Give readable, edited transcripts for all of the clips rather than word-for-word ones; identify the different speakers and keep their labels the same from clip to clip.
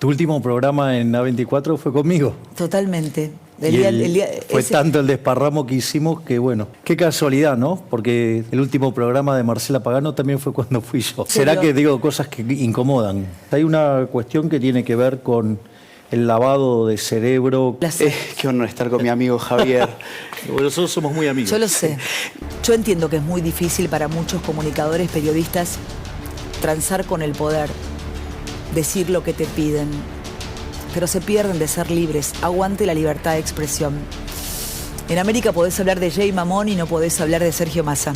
Speaker 1: Tu último programa en A24 fue conmigo.
Speaker 2: Totalmente.
Speaker 1: Fue tanto el desparramo que hicimos que, bueno, qué casualidad, ¿no? Porque el último programa de Marcela Pagano también fue cuando fui yo. ¿Será que digo cosas que incomodan? Hay una cuestión que tiene que ver con el lavado de cerebro.
Speaker 3: Qué honor estar con mi amigo Javier.
Speaker 1: Bueno, nosotros somos muy amigos.
Speaker 2: Yo lo sé. Yo entiendo que es muy difícil para muchos comunicadores, periodistas, transar con el poder, decir lo que te piden, pero se pierden de ser libres. Aguante la libertad de expresión. En América podés hablar de Jay Mamón y no podés hablar de Sergio Massa.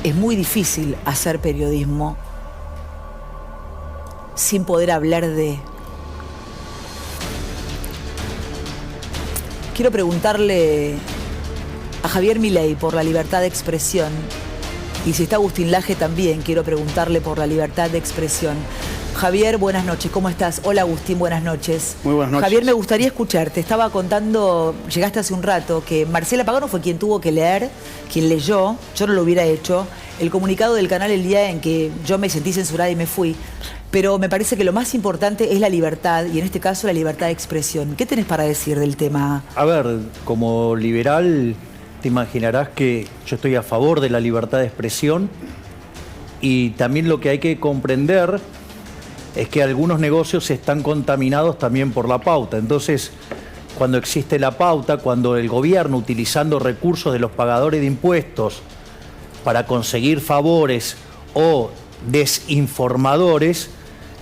Speaker 2: Es muy difícil hacer periodismo sin poder hablar de... Quiero preguntarle a Javier Milei por la libertad de expresión. Y si está Agustín Laje también, quiero preguntarle por la libertad de expresión. Javier, buenas noches, ¿cómo estás? Hola Agustín, buenas noches.
Speaker 3: Muy buenas noches.
Speaker 2: Javier, me gustaría escucharte. Estaba contando, llegaste hace un rato, que Marcela Pagano fue quien tuvo que leer, quien leyó, yo no lo hubiera hecho, el comunicado del canal el día en que yo me sentí censurada y me fui. Pero me parece que lo más importante es la libertad, y en este caso la libertad de expresión. ¿Qué tenés para decir del tema?
Speaker 1: A ver, como liberal, te imaginarás que yo estoy a favor de la libertad de expresión, y también lo que hay que comprender es que algunos negocios están contaminados también por la pauta. Entonces, cuando existe la pauta, cuando el gobierno, utilizando recursos de los pagadores de impuestos para conseguir favores o desinformadores,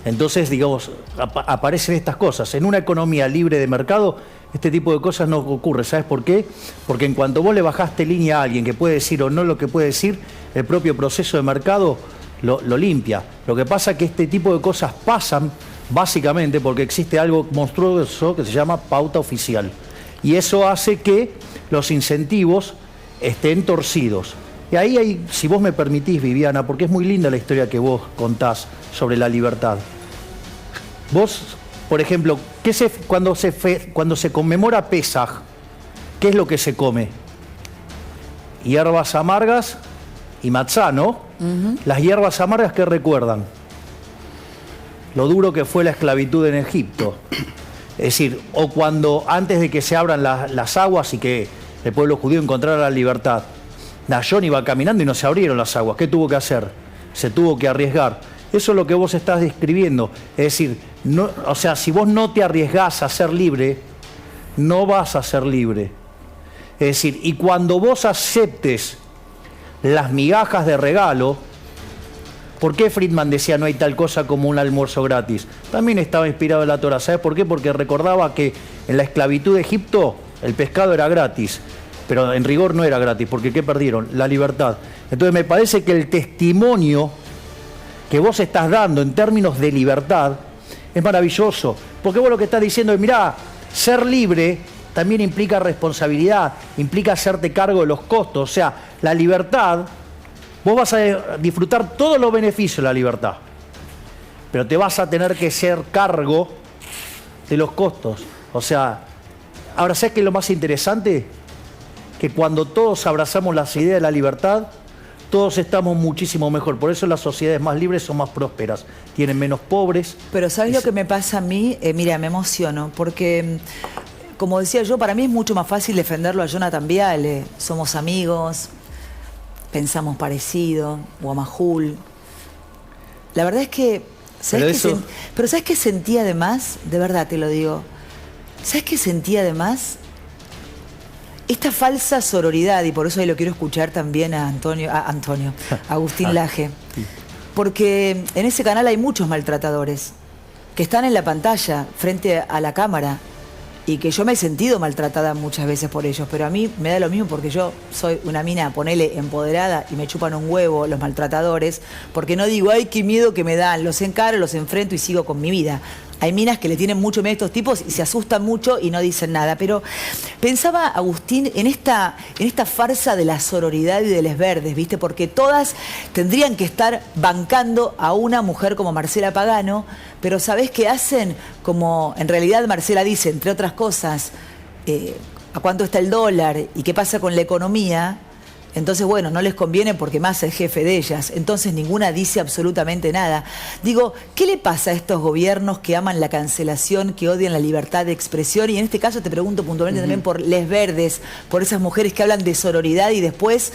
Speaker 1: entonces, digamos, aparecen estas cosas. En una economía libre de mercado, este tipo de cosas no ocurre. ¿Sabes por qué? Porque en cuanto vos le bajaste línea a alguien que puede decir o no lo que puede decir, el propio proceso de mercado lo limpia. Lo que pasa es que este tipo de cosas pasan básicamente porque existe algo monstruoso que se llama pauta oficial. Y eso hace que los incentivos estén torcidos. Y ahí hay, si vos me permitís, Viviana, porque es muy linda la historia que vos contás sobre la libertad. Vos, por ejemplo, cuando se conmemora Pesaj, ¿qué es lo que se come? Hierbas amargas y matzá, ¿no? Las hierbas amargas, ¿qué recuerdan? Lo duro que fue la esclavitud en Egipto. Es decir, o cuando antes de que se abran las aguas y que el pueblo judío encontrara la libertad, Nayón iba caminando y no se abrieron las aguas. ¿Qué tuvo que hacer? Se tuvo que arriesgar. Eso es lo que vos estás describiendo. Es decir, no, o sea, si vos no te arriesgás a ser libre, no vas a ser libre. Es decir, y cuando vos aceptes las migajas de regalo, ¿por qué Friedman decía no hay tal cosa como un almuerzo gratis? También estaba inspirado en la Torá. ¿Sabes por qué? Porque recordaba que en la esclavitud de Egipto el pescado era gratis, pero en rigor no era gratis, porque ¿qué perdieron? La libertad. Entonces me parece que el testimonio que vos estás dando en términos de libertad es maravilloso, porque vos lo que estás diciendo es, mirá, ser libre también implica responsabilidad, implica hacerte cargo de los costos. O sea, la libertad, vos vas a disfrutar todos los beneficios de la libertad, pero te vas a tener que hacer cargo de los costos. O sea, ahora, ¿sabes qué es lo más interesante? Que cuando todos abrazamos las ideas de la libertad, todos estamos muchísimo mejor. Por eso las sociedades más libres son más prósperas, tienen menos pobres.
Speaker 2: Pero ¿sabes lo que me pasa a mí? Mira, me emociono, porque, como decía yo, para mí es mucho más fácil defenderlo a Jonathan Viale. Somos amigos, pensamos parecido, o a Majul. La verdad es que... Pero ¿sabes qué sentía además? De verdad te lo digo. ¿Sabes qué sentía además? Esta falsa sororidad, y por eso ahí lo quiero escuchar también a Agustín Laje. Porque en ese canal hay muchos maltratadores que están en la pantalla, frente a la cámara, y que yo me he sentido maltratada muchas veces por ellos, pero a mí me da lo mismo porque yo soy una mina, ponele, empoderada, y me chupan un huevo los maltratadores, porque no digo, ay, qué miedo que me dan, los encaro, los enfrento y sigo con mi vida. Hay minas que le tienen mucho miedo a estos tipos y se asustan mucho y no dicen nada. Pero pensaba, Agustín, en esta farsa de la sororidad y de les verdes, ¿viste? Porque todas tendrían que estar bancando a una mujer como Marcela Pagano, pero ¿sabés qué hacen? Como en realidad Marcela dice, entre otras cosas, a cuánto está el dólar y qué pasa con la economía, Entonces, bueno, no les conviene porque Massa es jefe de ellas. Entonces, ninguna dice absolutamente nada. Digo, ¿qué le pasa a estos gobiernos que aman la cancelación, que odian la libertad de expresión? Y en este caso te pregunto puntualmente también por les verdes, por esas mujeres que hablan de sororidad y después,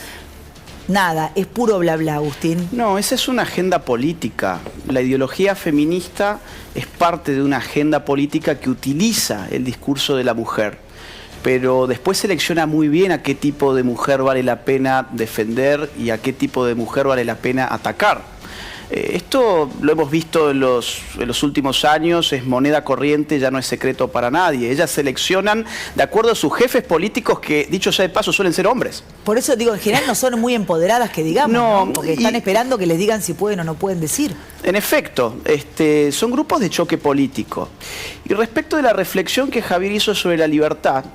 Speaker 2: nada, es puro bla bla, Agustín.
Speaker 3: No, esa es una agenda política. La ideología feminista es parte de una agenda política que utiliza el discurso de la mujer, pero después selecciona muy bien a qué tipo de mujer vale la pena defender y a qué tipo de mujer vale la pena atacar. Esto lo hemos visto en los últimos años, es moneda corriente, ya no es secreto para nadie. Ellas seleccionan de acuerdo a sus jefes políticos que, dicho sea de paso, suelen ser hombres.
Speaker 2: Por eso digo, en general no son muy empoderadas que digamos, ¿no? Porque están esperando que les digan si pueden o no pueden decir.
Speaker 3: En efecto, son grupos de choque político. Y respecto de la reflexión que Javier hizo sobre la libertad,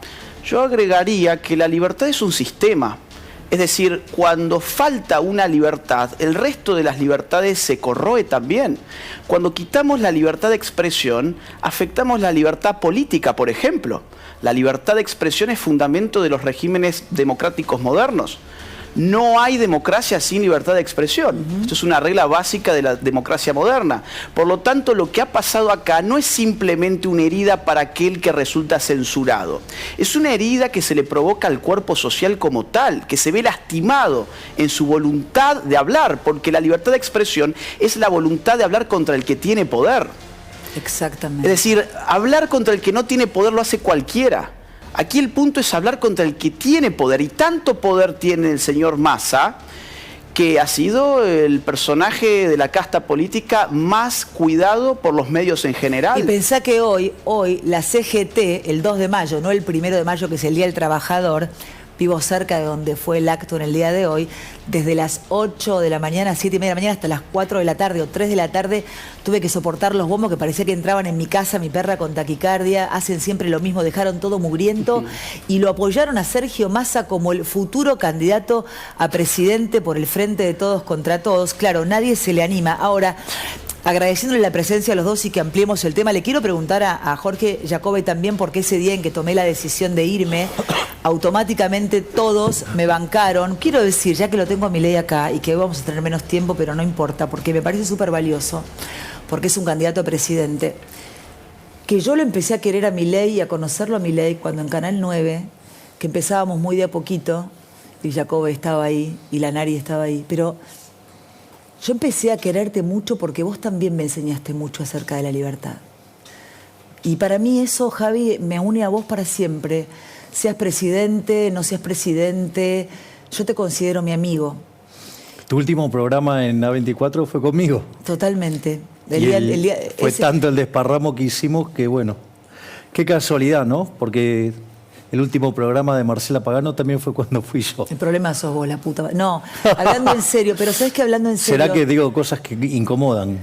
Speaker 3: yo agregaría que la libertad es un sistema. Es decir, cuando falta una libertad, el resto de las libertades se corroe también. Cuando quitamos la libertad de expresión, afectamos la libertad política, por ejemplo. La libertad de expresión es fundamento de los regímenes democráticos modernos. No hay democracia sin libertad de expresión. Esto es una regla básica de la democracia moderna. Por lo tanto, lo que ha pasado acá no es simplemente una herida para aquel que resulta censurado. Es una herida que se le provoca al cuerpo social como tal, que se ve lastimado en su voluntad de hablar, porque la libertad de expresión es la voluntad de hablar contra el que tiene poder.
Speaker 2: Exactamente.
Speaker 3: Es decir, hablar contra el que no tiene poder lo hace cualquiera. Aquí el punto es hablar contra el que tiene poder, y tanto poder tiene el señor Massa, que ha sido el personaje de la casta política más cuidado por los medios en general.
Speaker 2: Y pensá que hoy la CGT, el 2 de mayo, no el 1 de mayo que es el Día del Trabajador, vivo cerca de donde fue el acto en el día de hoy, desde las 8 de la mañana, 7:30 de la mañana, hasta las 4 de la tarde o 3 de la tarde, tuve que soportar los bombos que parecía que entraban en mi casa, mi perra con taquicardia, hacen siempre lo mismo, dejaron todo mugriento, y lo apoyaron a Sergio Massa como el futuro candidato a presidente por el Frente de Todos contra Todos. Claro, nadie se le anima. Ahora, agradeciéndole la presencia a los dos y que ampliemos el tema, le quiero preguntar a Jorge Jacobi también, porque ese día en que tomé la decisión de irme, automáticamente todos me bancaron. Quiero decir, ya que lo tengo a Milei acá y que vamos a tener menos tiempo, pero no importa, porque me parece súper valioso, porque es un candidato a presidente, que yo lo empecé a querer a Milei y a conocerlo a Milei cuando en Canal 9, que empezábamos muy de a poquito, y Jacobi estaba ahí, y Lanari estaba ahí, pero yo empecé a quererte mucho porque vos también me enseñaste mucho acerca de la libertad. Y para mí eso, Javi, me une a vos para siempre. Seas presidente, no seas presidente, yo te considero mi amigo.
Speaker 1: Tu último programa en A24 fue conmigo.
Speaker 2: Totalmente.
Speaker 1: Fue tanto el desparramo que hicimos que, bueno, qué casualidad, ¿no? Porque el último programa de Marcela Pagano también fue cuando fui yo.
Speaker 2: El problema sos vos, la puta. No, hablando en serio, pero ¿sabés que hablando en serio?
Speaker 1: ¿Será que digo cosas que incomodan?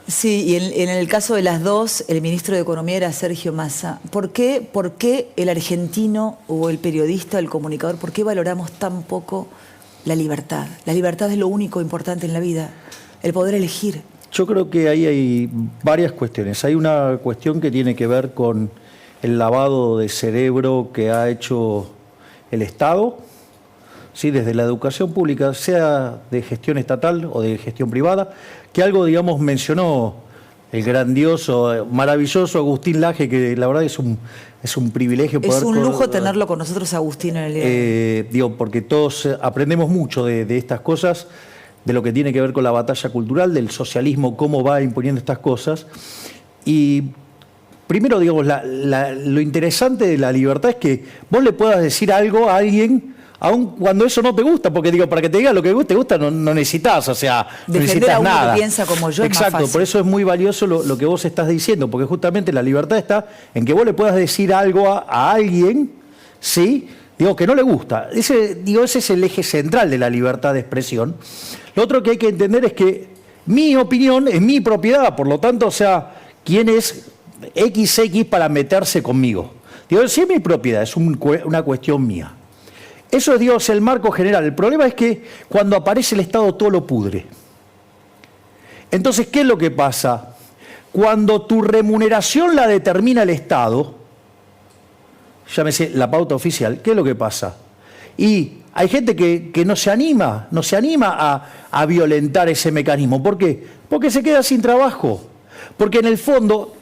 Speaker 2: Sí, y en el caso de las dos, el ministro de Economía era Sergio Massa. ¿Por qué el argentino o el periodista, el comunicador, por qué valoramos tan poco la libertad? La libertad es lo único importante en la vida, el poder elegir.
Speaker 1: Yo creo que ahí hay varias cuestiones. Hay una cuestión que tiene que ver con el lavado de cerebro que ha hecho el Estado, ¿sí? Desde la educación pública, sea de gestión estatal o de gestión privada, que algo, digamos, mencionó el grandioso, maravilloso Agustín Laje, que la verdad es un privilegio poder...
Speaker 2: Es un lujo tenerlo con nosotros, Agustín, en el día.
Speaker 1: Digo, porque todos aprendemos mucho de estas cosas, de lo que tiene que ver con la batalla cultural, del socialismo, cómo va imponiendo estas cosas. Y primero, digamos, lo interesante de la libertad es que vos le puedas decir algo a alguien, aun cuando eso no te gusta, porque digo, para que te diga lo que te gusta no necesitas, o sea, no
Speaker 2: defender
Speaker 1: necesitas
Speaker 2: a uno
Speaker 1: nada.
Speaker 2: que piensa como yo.
Speaker 1: Exacto,
Speaker 2: es más fácil.
Speaker 1: por eso es muy valioso lo que vos estás diciendo, porque justamente la libertad está en que vos le puedas decir algo a alguien, ¿sí? Digo, que no le gusta. Ese es el eje central de la libertad de expresión. Lo otro que hay que entender es que mi opinión es mi propiedad, por lo tanto, o sea, ¿quién es XX para meterse conmigo? Digo, sí es mi propiedad, es una cuestión mía. Eso es, Dios, el marco general. El problema es que cuando aparece el Estado todo lo pudre. Entonces, ¿qué es lo que pasa? Cuando tu remuneración la determina el Estado, llámese la pauta oficial, ¿qué es lo que pasa? Y hay gente que no se anima a violentar ese mecanismo. ¿Por qué? Porque se queda sin trabajo. Porque en el fondo,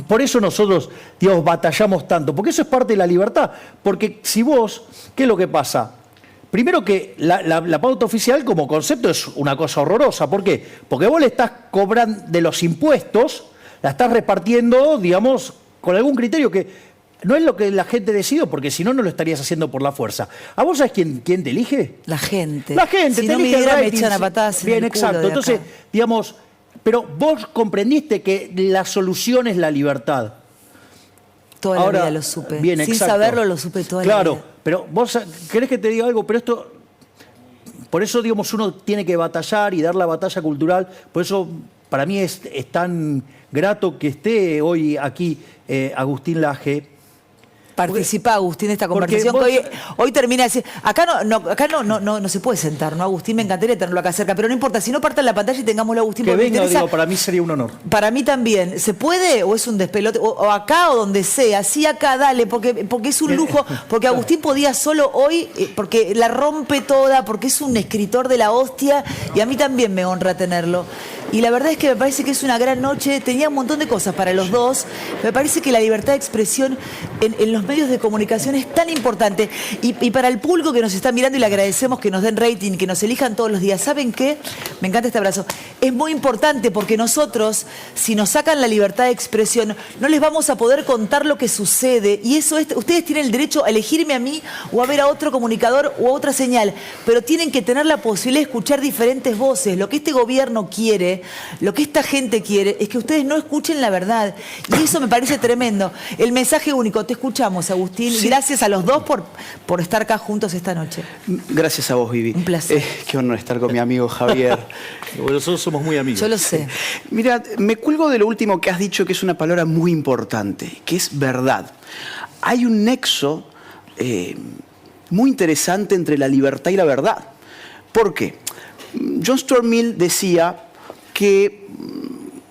Speaker 1: por eso nosotros, digamos, batallamos tanto, porque eso es parte de la libertad. Porque si vos, ¿qué es lo que pasa? Primero que la pauta oficial como concepto es una cosa horrorosa. ¿Por qué? Porque vos le estás cobrando de los impuestos, la estás repartiendo, digamos, con algún criterio que no es lo que la gente decidió, porque si no, no lo estarías haciendo por la fuerza. ¿A vos sabés quién te elige?
Speaker 2: La gente.
Speaker 1: La gente.
Speaker 2: Si
Speaker 1: te
Speaker 2: no me
Speaker 1: elige el
Speaker 2: diera, me
Speaker 1: rating.
Speaker 2: echan a patadas en
Speaker 1: Bien,
Speaker 2: el culo
Speaker 1: exacto.
Speaker 2: de acá.
Speaker 1: Entonces, digamos, pero vos comprendiste que la solución es la libertad.
Speaker 2: Toda
Speaker 1: Ahora,
Speaker 2: la vida lo supe.
Speaker 1: bien,
Speaker 2: Sin
Speaker 1: exacto.
Speaker 2: saberlo lo supe toda la vida.
Speaker 1: Claro, pero vos querés que te diga algo, pero esto, por eso, digamos, uno tiene que batallar y dar la batalla cultural. Por eso, para mí es tan grato que esté hoy aquí Agustín Laje.
Speaker 2: Participa, Agustín, de esta conversación
Speaker 1: vos-
Speaker 2: que hoy termina así. Acá no se puede sentar, ¿no, Agustín? Me encantaría tenerlo acá cerca, pero no importa. Si no, partan la pantalla y tengámoslo, Agustín.
Speaker 1: Que
Speaker 2: porque me
Speaker 1: venga,
Speaker 2: interesa.
Speaker 1: digo, para mí sería un honor.
Speaker 2: Para mí también. ¿Se puede o es un despelote? O acá o donde sea. Sí, acá, dale, porque es un lujo. Porque Agustín podía solo hoy, porque la rompe toda, porque es un escritor de la hostia y a mí también me honra tenerlo. Y la verdad es que me parece que es una gran noche. Tenía un montón de cosas para los dos. Me parece que la libertad de expresión en los medios de comunicación es tan importante. Y para el público que nos está mirando, y le agradecemos que nos den rating, que nos elijan todos los días. ¿Saben qué? Me encanta este abrazo. Es muy importante porque nosotros, si nos sacan la libertad de expresión, no les vamos a poder contar lo que sucede. Y eso es, ustedes tienen el derecho a elegirme a mí o a ver a otro comunicador o a otra señal. Pero tienen que tener la posibilidad de escuchar diferentes voces. Lo que este gobierno quiere, lo que esta gente quiere, es que ustedes no escuchen la verdad. Y eso me parece tremendo. El mensaje único. Te escuchamos, Agustín.
Speaker 3: Sí.
Speaker 2: Gracias a los dos por estar acá juntos esta noche.
Speaker 3: Gracias a vos, Vivi.
Speaker 2: Un placer.
Speaker 3: Qué honor estar con mi amigo Javier.
Speaker 1: Bueno, nosotros somos muy amigos.
Speaker 2: Yo lo sé.
Speaker 3: Mira, me cuelgo de lo último que has dicho, que es una palabra muy importante, que es verdad. Hay un nexo muy interesante entre la libertad y la verdad. ¿Por qué? John Stuart Mill decía que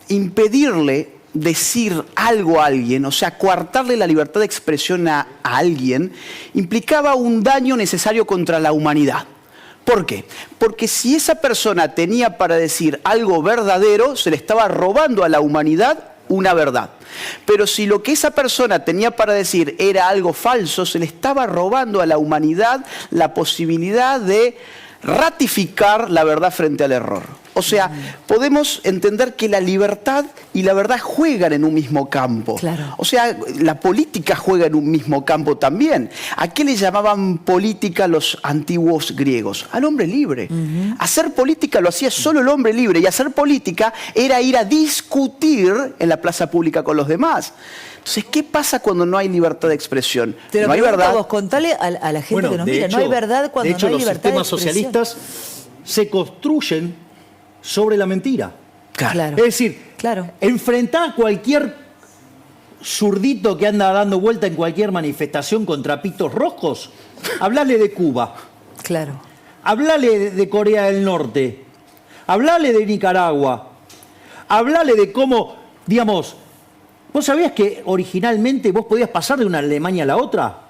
Speaker 3: impedirle decir algo a alguien, o sea, coartarle la libertad de expresión a alguien, implicaba un daño necesario contra la humanidad. ¿Por qué? Porque si esa persona tenía para decir algo verdadero, se le estaba robando a la humanidad una verdad. Pero si lo que esa persona tenía para decir era algo falso, se le estaba robando a la humanidad la posibilidad de ratificar la verdad frente al error. O sea, podemos entender que la libertad y la verdad juegan en un mismo campo.
Speaker 2: Claro.
Speaker 3: O sea, la política juega en un mismo campo también. ¿A qué le llamaban política los antiguos griegos? Al hombre libre. Hacer política lo hacía solo el hombre libre, y hacer política era ir a discutir en la plaza pública con los demás. Entonces, ¿qué pasa cuando no hay libertad de expresión?
Speaker 2: Te lo
Speaker 3: no hay
Speaker 2: pregunto
Speaker 3: verdad.
Speaker 2: a vos, contale a la gente que nos mira. No hay verdad cuando no hay libertad de expresión.
Speaker 1: Los sistemas socialistas se construyen sobre la mentira.
Speaker 2: Claro.
Speaker 1: Es decir,
Speaker 2: Claro.
Speaker 1: enfrentar a cualquier zurdito que anda dando vuelta en cualquier manifestación con trapitos rojos, hablale de Cuba,
Speaker 2: Claro.
Speaker 1: hablale de Corea del Norte, hablale de Nicaragua, hablale de cómo, digamos, ¿vos sabías que originalmente vos podías pasar de una Alemania a la otra?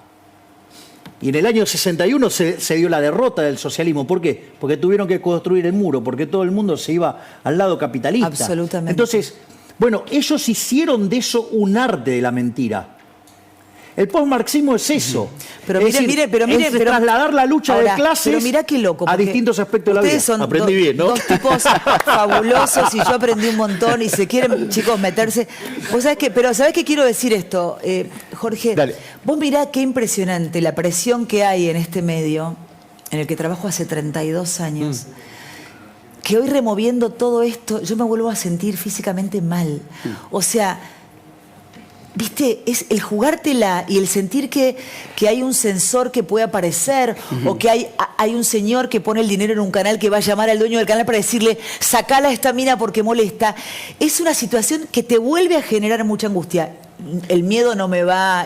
Speaker 1: Y en el año 61 se dio la derrota del socialismo. ¿Por qué? Porque tuvieron que construir el muro, porque todo el mundo se iba al lado capitalista.
Speaker 2: Absolutamente.
Speaker 1: Entonces, bueno, ellos hicieron de eso un arte de la mentira. El postmarxismo es eso.
Speaker 2: Pero
Speaker 1: Es
Speaker 2: mire,
Speaker 1: decir,
Speaker 2: mire, pero mire,
Speaker 1: es
Speaker 2: pero
Speaker 1: trasladar la lucha
Speaker 2: ahora,
Speaker 1: de clases
Speaker 2: pero mirá qué loco,
Speaker 1: a
Speaker 2: porque
Speaker 1: distintos aspectos de la vida.
Speaker 2: ustedes son
Speaker 1: Aprendí bien, ¿no?
Speaker 2: dos tipos fabulosos y yo aprendí un montón y se quieren, chicos, meterse. ¿Vos sabés qué? Pero ¿sabés qué quiero decir esto, Jorge?
Speaker 3: Dale.
Speaker 2: Vos mirá qué impresionante la presión que hay en este medio, en el que trabajo hace 32 años. Que hoy removiendo todo esto, yo me vuelvo a sentir físicamente mal. O sea, ¿viste? Es el jugártela y el sentir que hay un censor que puede aparecer o que hay un señor que pone el dinero en un canal que va a llamar al dueño del canal para decirle sacala a esta mina porque molesta. Es una situación que te vuelve a generar mucha angustia. El miedo no me va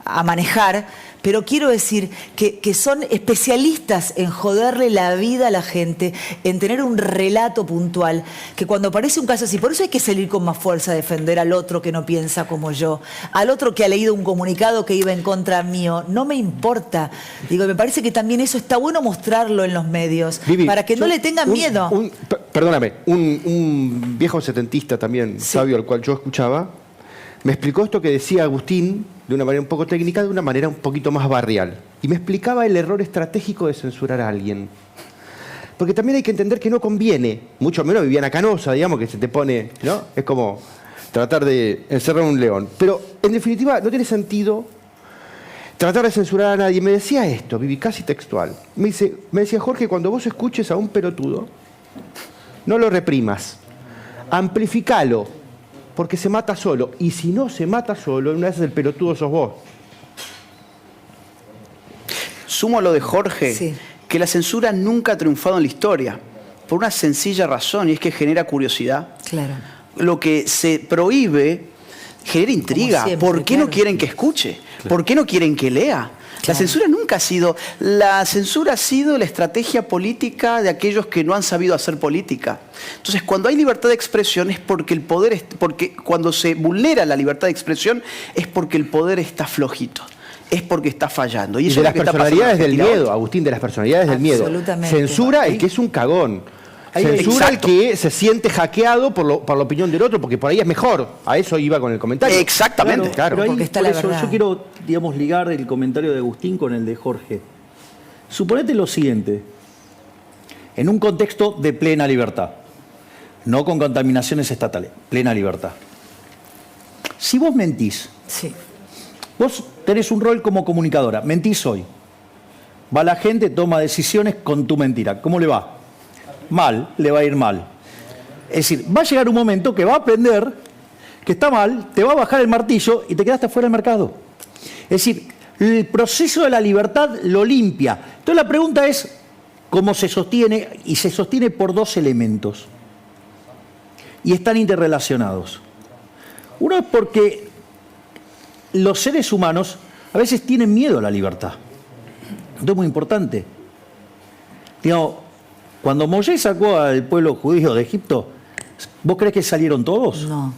Speaker 2: a manejar, pero quiero decir que son especialistas en joderle la vida a la gente, en tener un relato puntual, que cuando aparece un caso así, por eso hay que salir con más fuerza a defender al otro que no piensa como yo, al otro que ha leído un comunicado que iba en contra mío, no me importa. Digo, me parece que también eso está bueno mostrarlo en los medios,
Speaker 4: Vivi,
Speaker 2: para que no le tengan miedo.
Speaker 4: Perdóname, un viejo setentista también,
Speaker 2: Sí.
Speaker 4: sabio, al cual yo escuchaba, me explicó esto que decía Agustín, de una manera un poco técnica, de una manera un poquito más barrial. Y me explicaba el error estratégico de censurar a alguien. Porque también hay que entender que no conviene, mucho menos Viviana Canosa, digamos, que se te pone, ¿no? Es como tratar de encerrar a un león. Pero, en definitiva, no tiene sentido tratar de censurar a nadie. Me decía esto, Vivi, casi textual. Me decía, Jorge, cuando vos escuches a un pelotudo, no lo reprimas. Amplificalo, porque se mata solo. Y si no se mata solo, una vez el pelotudo sos vos.
Speaker 3: Sumo lo de Jorge,
Speaker 2: Sí.
Speaker 3: que la censura nunca ha triunfado en la historia, por una sencilla razón, y es que genera curiosidad.
Speaker 2: Claro.
Speaker 3: Lo que se prohíbe genera intriga.
Speaker 2: siempre,
Speaker 3: ¿Por qué
Speaker 2: claro.
Speaker 3: no quieren que escuche? ¿Por qué no quieren que lea? La
Speaker 2: Claro.
Speaker 3: censura nunca ha sido... La censura ha sido la estrategia política de aquellos que no han sabido hacer política. Entonces, cuando hay libertad de expresión es porque el poder... Porque cuando se vulnera la libertad de expresión es porque el poder está flojito. Es porque está fallando.
Speaker 4: Y
Speaker 3: eso
Speaker 4: de
Speaker 3: es
Speaker 4: las
Speaker 3: lo que está pasando
Speaker 4: personalidades
Speaker 3: en
Speaker 4: del
Speaker 3: Argentina
Speaker 4: miedo,
Speaker 3: hoy.
Speaker 4: Agustín, de las personalidades del miedo.
Speaker 2: Absolutamente.
Speaker 4: Censura el que es un cagón. Censura el
Speaker 3: Exacto.
Speaker 4: que se siente hackeado por la opinión del otro, porque por ahí es mejor. A eso iba con el comentario.
Speaker 3: Exactamente.
Speaker 4: Claro.
Speaker 1: Pero ahí,
Speaker 2: Porque está
Speaker 1: por
Speaker 2: la
Speaker 1: eso,
Speaker 2: verdad.
Speaker 1: yo quiero, digamos, ligar el comentario de Agustín con el de Jorge. Suponete lo siguiente, en un contexto de plena libertad, no con contaminaciones estatales, plena libertad. Si vos mentís,
Speaker 2: Sí.
Speaker 1: vos tenés un rol como comunicadora, mentís hoy, va la gente, toma decisiones con tu mentira, ¿cómo le va? Mal, le va a ir mal. Es decir, va a llegar un momento que va a aprender que está mal, te va a bajar el martillo y te quedaste fuera del mercado. Es decir, el proceso de la libertad lo limpia. Entonces la pregunta es, ¿cómo se sostiene? Y se sostiene por dos elementos. Y están interrelacionados. Uno es porque los seres humanos a veces tienen miedo a la libertad. Esto es muy importante. Digamos, cuando Moisés sacó al pueblo judío de Egipto, ¿vos crees que salieron todos?
Speaker 2: No.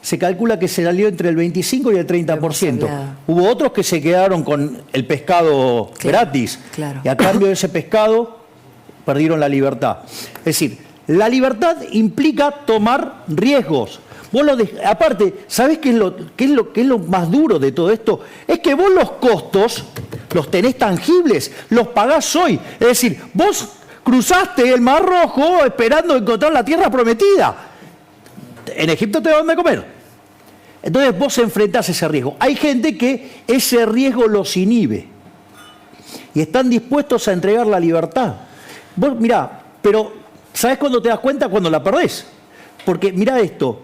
Speaker 1: Se calcula que se salió entre el 25 y el 30%.
Speaker 2: Hemos hablado.
Speaker 1: Hubo otros que se quedaron con el pescado
Speaker 2: Claro,
Speaker 1: gratis.
Speaker 2: claro.
Speaker 1: Y a cambio de ese pescado perdieron la libertad. Es decir, la libertad implica tomar riesgos. Aparte, ¿sabés qué es lo más duro de todo esto? Es que vos los costos los tenés tangibles, los pagás hoy. Es decir, vos cruzaste el Mar Rojo esperando encontrar la tierra prometida. En Egipto te daban de comer. Entonces vos enfrentás ese riesgo. Hay gente que ese riesgo los inhibe y están dispuestos a entregar la libertad. Vos mirá, pero ¿sabés cuándo te das cuenta? Cuando la perdés. Porque mirá esto,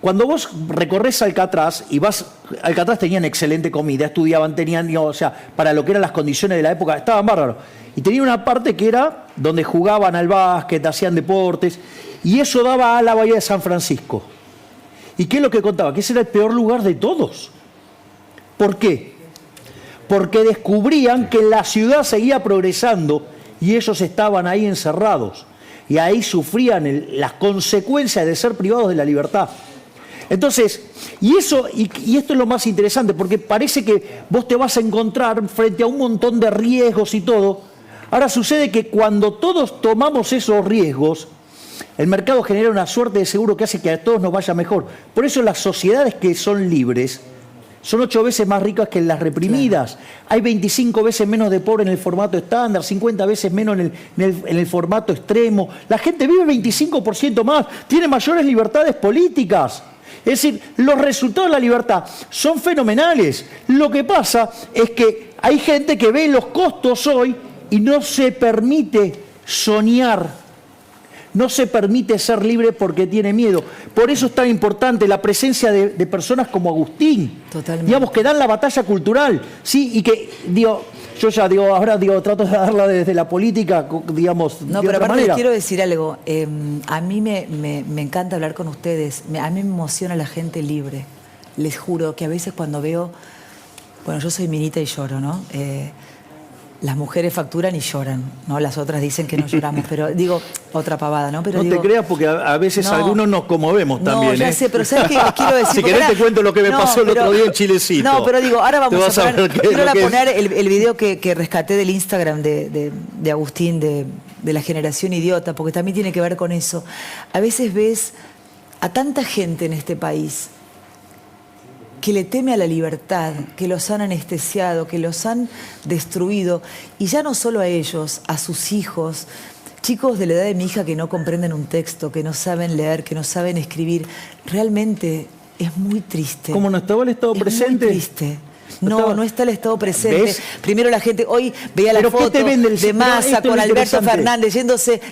Speaker 1: cuando vos recorres Alcatraz y vas, Alcatraz tenían excelente comida, estudiaban, tenían, o sea, para lo que eran las condiciones de la época, estaban bárbaros. Y tenía una parte que era donde jugaban al básquet, hacían deportes, y eso daba a la bahía de San Francisco. ¿Y qué es lo que contaba? Que ese era el peor lugar de todos. ¿Por qué? Porque descubrían que la ciudad seguía progresando y ellos estaban ahí encerrados. Y ahí sufrían las consecuencias de ser privados de la libertad. Entonces, y esto es lo más interesante, porque parece que vos te vas a encontrar frente a un montón de riesgos y todo. Ahora sucede que cuando todos tomamos esos riesgos, el mercado genera una suerte de seguro que hace que a todos nos vaya mejor. Por eso las sociedades que son libres son 8 veces más ricas que las reprimidas. Claro. Hay 25 veces menos de pobre en el formato estándar, 50 veces menos en el formato extremo. La gente vive 25% más, tiene mayores libertades políticas. Es decir, los resultados de la libertad son fenomenales. Lo que pasa es que hay gente que ve los costos hoy y no se permite soñar. No se permite ser libre porque tiene miedo. Por eso es tan importante la presencia de personas como Agustín.
Speaker 2: Totalmente.
Speaker 1: Digamos, que dan la batalla cultural, ¿sí? Y que, yo ya ahora trato de darla desde la política, digamos,
Speaker 2: no,
Speaker 1: de
Speaker 2: pero
Speaker 1: otra
Speaker 2: aparte
Speaker 1: manera.
Speaker 2: les quiero decir algo. A mí me encanta hablar con ustedes. A mí me emociona la gente libre. Les juro que a veces cuando veo Bueno, yo soy minita y lloro, ¿no? Las mujeres facturan y lloran, ¿no? Las otras dicen que no lloramos, pero digo, otra pavada, ¿no? Pero
Speaker 1: No
Speaker 2: digo,
Speaker 1: te creas porque a veces
Speaker 2: no,
Speaker 1: algunos nos conmovemos también.
Speaker 2: No, ya sé, pero ¿sabes qué quiero decir?
Speaker 1: Si
Speaker 2: Porque
Speaker 1: querés
Speaker 2: ahora-
Speaker 1: te cuento lo que me pasó el otro día en Chilecito.
Speaker 2: No, pero digo, ahora
Speaker 1: Te
Speaker 2: vamos
Speaker 1: vas
Speaker 2: a
Speaker 1: ver
Speaker 2: poner,
Speaker 1: qué es
Speaker 2: quiero
Speaker 1: lo
Speaker 2: ahora
Speaker 1: que es.
Speaker 2: poner el video que rescaté del Instagram de Agustín, de la generación idiota, porque también tiene que ver con eso. A veces ves a tanta gente en este país que le teme a la libertad, que los han anestesiado, que los han destruido, y ya no solo a ellos, a sus hijos, chicos de la edad de mi hija que no comprenden un texto, que no saben leer, que no saben escribir. Realmente es muy triste.
Speaker 1: ¿Cómo no estaba el Estado presente?
Speaker 2: Muy triste. No,
Speaker 1: Estaba-
Speaker 2: no está el Estado presente.
Speaker 1: ¿Ves?
Speaker 2: Primero la gente, hoy veía la
Speaker 1: ¿Pero qué
Speaker 2: foto
Speaker 1: te vende el-
Speaker 2: de
Speaker 1: pero
Speaker 2: Massa
Speaker 1: esto es
Speaker 2: con
Speaker 1: lo
Speaker 2: Alberto
Speaker 1: interesante.
Speaker 2: Fernández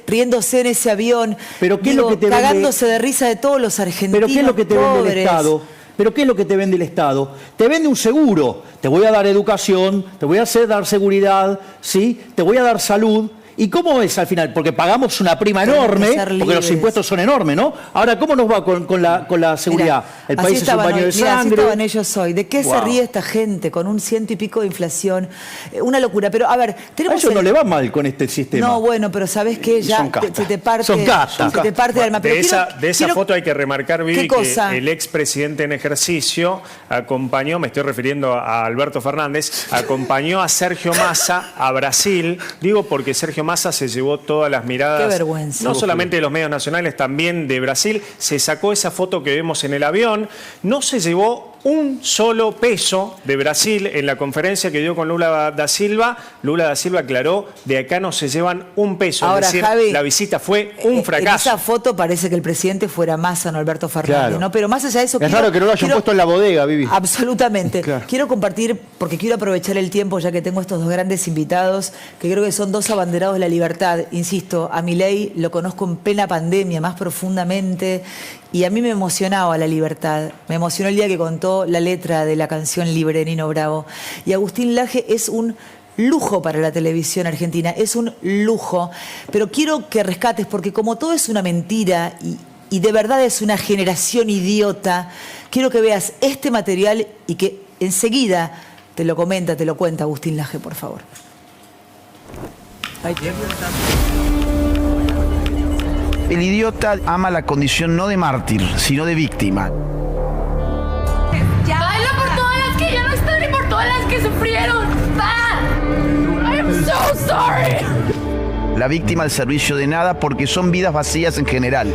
Speaker 2: riéndose en ese avión.
Speaker 1: ¿Pero qué es lo que te vende?
Speaker 2: cagándose de risa de todos los argentinos.
Speaker 1: ¿Pero qué es lo que te vende el
Speaker 2: pobres.
Speaker 1: Estado? ¿Pero qué es lo que te vende el Estado? Te vende un seguro. Te voy a dar educación, te voy a dar seguridad, ¿sí? Te voy a dar salud. ¿Y cómo es al final? Porque pagamos una prima
Speaker 2: Tenemos que
Speaker 1: enorme,
Speaker 2: ser
Speaker 1: porque los
Speaker 2: libres.
Speaker 1: impuestos son enormes, ¿no? Ahora, ¿cómo nos va con la seguridad?
Speaker 2: Mirá,
Speaker 1: El
Speaker 2: así
Speaker 1: país es un
Speaker 2: estaban
Speaker 1: baño
Speaker 2: hoy.
Speaker 1: de
Speaker 2: Mirá, así
Speaker 1: sangre.
Speaker 2: estaban ellos hoy. ¿De qué se
Speaker 1: Wow.
Speaker 2: ríe esta gente con un 100 y pico de inflación? Una locura. Pero a ver,
Speaker 1: A
Speaker 2: tenemos
Speaker 1: ellos no le va mal con este sistema.
Speaker 2: No, bueno, pero ¿sabes qué? Ya
Speaker 3: Son castas.
Speaker 2: se te parte,
Speaker 1: Son castas.
Speaker 2: se te parte el alma. Pero
Speaker 5: De esa
Speaker 2: quiero-
Speaker 5: foto hay que remarcar, Vivi,
Speaker 2: ¿Qué cosa?
Speaker 5: que el expresidente en ejercicio acompañó, me estoy refiriendo a Alberto Fernández, acompañó a Sergio Massa a Brasil, digo porque Sergio Massa se llevó todas las miradas,
Speaker 2: Qué vergüenza.
Speaker 5: no solamente de los medios nacionales, también de Brasil, se sacó esa foto que vemos en el avión, no se llevó un solo peso de Brasil en la conferencia que dio con Lula da Silva. Lula da Silva aclaró, de acá no se llevan un peso,
Speaker 2: Ahora,
Speaker 5: es decir,
Speaker 2: Javi,
Speaker 5: la visita fue un fracaso.
Speaker 2: En esa foto parece que el presidente fuera Massa, no Alberto Fernández,
Speaker 4: Claro.
Speaker 2: ¿no? Pero más allá de eso...
Speaker 4: Es raro que no lo hayan puesto en la bodega, Vivi.
Speaker 2: Absolutamente.
Speaker 4: Claro.
Speaker 2: Quiero compartir, porque quiero aprovechar el tiempo, ya que tengo estos dos grandes invitados, que creo que son dos abanderados de la libertad. Insisto, a Milei lo conozco en plena pandemia, más profundamente, y a mí me emocionaba la libertad. Me emocionó el día que contó la letra de la canción Libre de Nino Bravo. Y Agustín Laje es un lujo para la televisión argentina, es un lujo. Pero quiero que rescates, porque como todo es una mentira y de verdad es una generación idiota, quiero que veas este material y que enseguida te lo cuenta Agustín Laje, por favor. Ahí te-
Speaker 6: El idiota ama la condición no de mártir, sino de víctima.
Speaker 7: Ya baila por todas las que ya no están y por todas las que sufrieron. ¡Va! I'm so sorry.
Speaker 6: La víctima al servicio de nada porque son vidas vacías en general.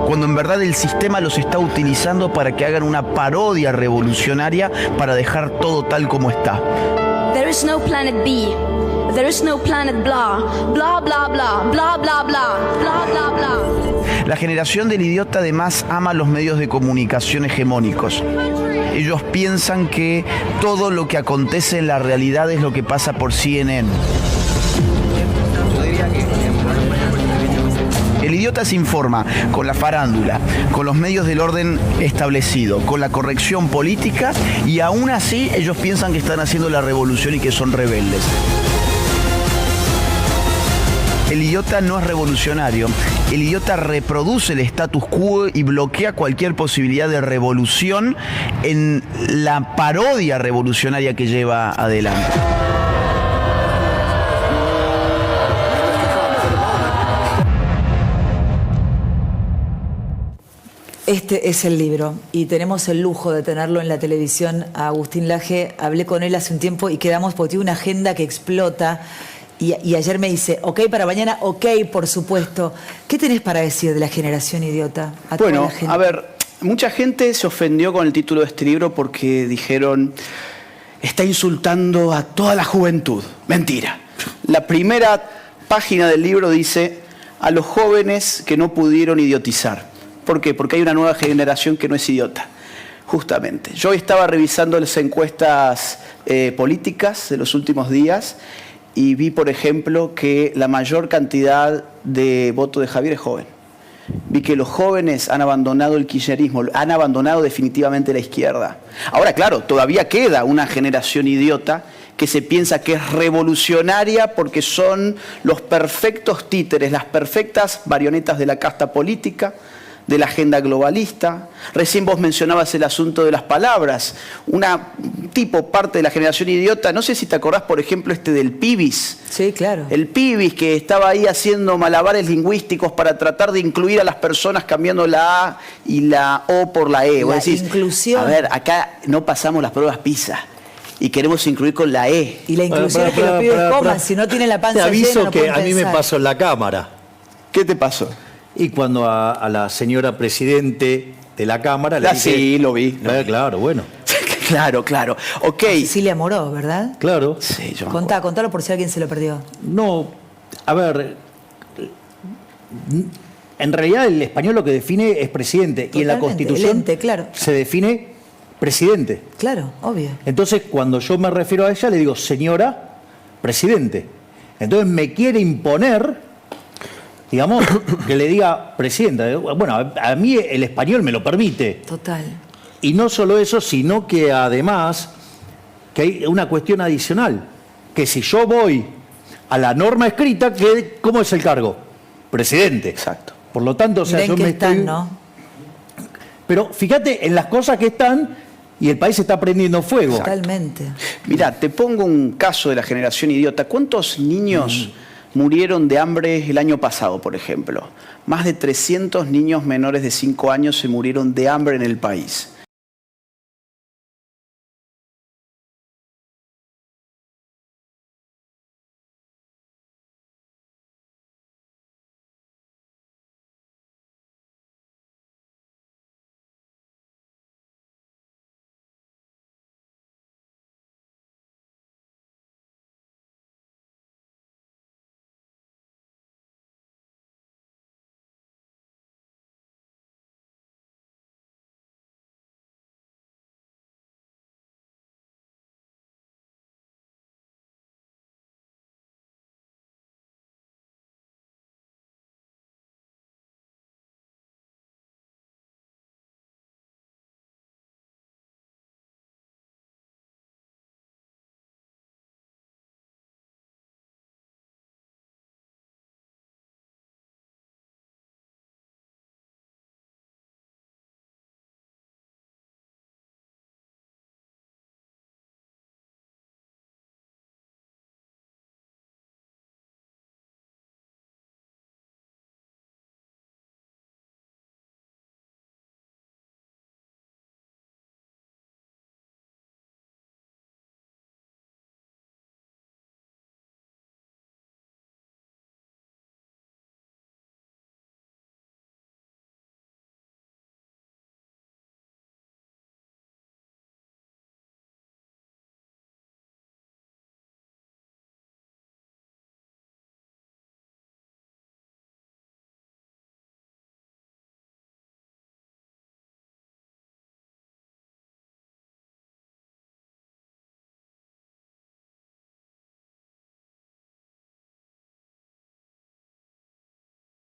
Speaker 6: Cuando en verdad el sistema los está utilizando para que hagan una parodia revolucionaria para dejar todo tal como está.
Speaker 7: There is no planet B. There is no planet blah. Blah, blah, blah. Blah, blah, blah. Blah, blah, blah.
Speaker 6: La generación del idiota además ama los medios de comunicación hegemónicos. Ellos piensan que todo lo que acontece en la realidad es lo que pasa por CNN. El idiota se informa con la farándula, con los medios del orden establecido, con la corrección política y aún así ellos piensan que están haciendo la revolución y que son rebeldes. El idiota no es revolucionario. El idiota reproduce el status quo y bloquea cualquier posibilidad de revolución en la parodia revolucionaria que lleva adelante.
Speaker 2: Este es el libro y tenemos el lujo de tenerlo en la televisión a Agustín Laje. Hablé con él hace un tiempo y quedamos porque tiene una agenda que explota. Y ayer me dice, ok para mañana, ok, por supuesto. ¿Qué tenés para decir de la generación idiota? A toda
Speaker 3: Bueno,
Speaker 2: la gente?
Speaker 3: a ver, mucha gente se ofendió con el título de este libro porque dijeron, está insultando a toda la juventud. Mentira. La primera página del libro dice, a los jóvenes que no pudieron idiotizar. ¿Por qué? Porque hay una nueva generación que no es idiota. Justamente. Yo estaba revisando las encuestas políticas de los últimos días y vi, por ejemplo, que la mayor cantidad de votos de Javier es joven. Vi que los jóvenes han abandonado el kirchnerismo, han abandonado definitivamente la izquierda. Ahora, claro, todavía queda una generación idiota que se piensa que es revolucionaria porque son los perfectos títeres, las perfectas marionetas de la casta política, de la agenda globalista. Recién vos mencionabas el asunto de las palabras. Parte de la generación idiota, no sé si te acordás, por ejemplo, del pibis.
Speaker 2: Sí, claro.
Speaker 3: El pibis que estaba ahí haciendo malabares lingüísticos para tratar de incluir a las personas cambiando la A y la O por la E. Vos decís,
Speaker 2: inclusión.
Speaker 3: a ver, acá no pasamos las pruebas PISA y queremos incluir con la E.
Speaker 2: Y la inclusión es que los pibes coman, si no tienen la panza
Speaker 1: Te aviso
Speaker 2: llena, no
Speaker 1: que
Speaker 2: pueden
Speaker 1: a mí me
Speaker 2: pensar.
Speaker 1: pasó en la Cámara.
Speaker 3: ¿Qué te pasó?
Speaker 1: Y cuando a la señora presidente de la Cámara le dije...
Speaker 3: Sí, lo vi.
Speaker 1: Claro, bueno.
Speaker 3: Claro. Ok.
Speaker 2: Cecilia Moró, ¿verdad?
Speaker 1: Claro.
Speaker 3: Sí, yo me acuerdo.
Speaker 2: Contalo por si alguien se lo perdió.
Speaker 1: No, a ver, en realidad el español lo que define es presidente y en la
Speaker 2: Totalmente,
Speaker 1: Constitución
Speaker 2: el ente, claro.
Speaker 1: se define presidente.
Speaker 2: Claro, obvio.
Speaker 1: Entonces, cuando yo me refiero a ella, le digo, señora presidente. Entonces me quiere imponer, digamos, que le diga presidenta. Bueno, a mí el español me lo permite.
Speaker 2: Total.
Speaker 1: Y no solo eso, sino que además que hay una cuestión adicional, que si yo voy a la norma escrita, ¿cómo es el cargo? Presidente.
Speaker 3: Exacto.
Speaker 1: Por lo tanto, o sea,
Speaker 2: Miren
Speaker 1: yo
Speaker 2: que
Speaker 1: me
Speaker 2: están,
Speaker 1: estoy...
Speaker 2: ¿no?
Speaker 1: Pero fíjate en las cosas que están y el país está prendiendo fuego.
Speaker 2: Totalmente.
Speaker 3: Mirá, te pongo un caso de la generación idiota. ¿Cuántos niños murieron de hambre el año pasado, por ejemplo? Más de 300 niños menores de 5 años se murieron de hambre en el país.